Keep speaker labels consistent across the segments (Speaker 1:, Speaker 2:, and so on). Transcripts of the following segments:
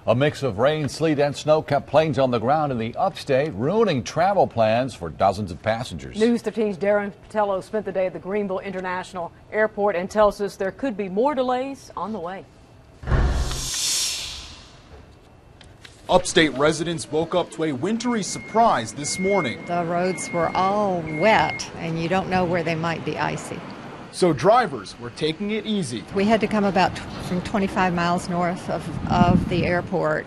Speaker 1: A mix of rain, sleet, and snow kept planes on the ground in the upstate, ruining travel plans for dozens of passengers.
Speaker 2: News 13's Darren Patello spent the day at the Greenville International Airport and tells us there could be more delays on the way.
Speaker 3: Upstate residents woke up to a wintry surprise this morning.
Speaker 4: The roads were all wet, and you don't know where they might be icy.
Speaker 3: So drivers were taking it easy.
Speaker 4: We had to come about from 25 miles north of the airport,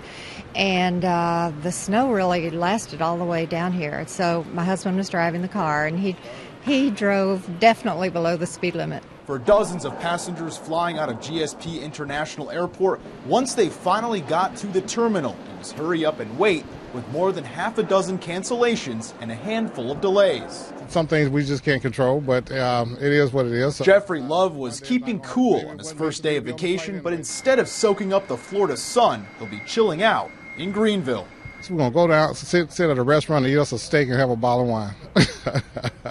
Speaker 4: and the snow really lasted all the way down here. So my husband was driving the car, and he drove definitely below the speed limit.
Speaker 3: For dozens of passengers flying out of GSP International Airport, once they finally got to the terminal, it was hurry up and wait, with more than half a dozen cancellations and a handful of delays.
Speaker 5: Some things we just can't control, but it is what it is.
Speaker 3: Jeffrey Love was keeping cool on his first day of vacation, but instead of soaking up the Florida sun, he'll be chilling out in Greenville.
Speaker 5: So we're going to go down, sit at a restaurant and eat us a steak and have a bottle of wine.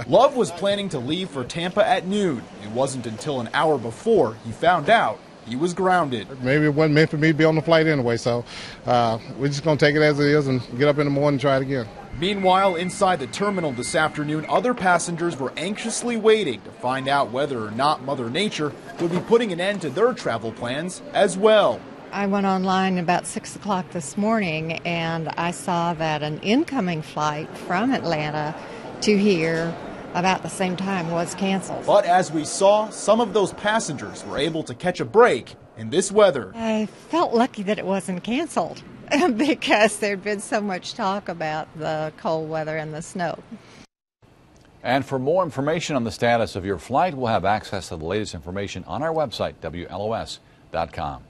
Speaker 3: Love was planning to leave for Tampa at noon. It wasn't until an hour before he found out he was grounded.
Speaker 5: Maybe it wasn't meant for me to be on the flight anyway, so we're just going to take it as it is and get up in the morning and try it again.
Speaker 3: Meanwhile, inside the terminal this afternoon, other passengers were anxiously waiting to find out whether or not Mother Nature would be putting an end to their travel plans as well.
Speaker 4: I went online about 6 o'clock this morning, and I saw that an incoming flight from Atlanta to here about the same time was canceled.
Speaker 3: But as we saw, some of those passengers were able to catch a break in this weather.
Speaker 4: I felt lucky that it wasn't canceled because there'd been so much talk about the cold weather and the snow.
Speaker 1: And for more information on the status of your flight, we'll have access to the latest information on our website, WLOS.com.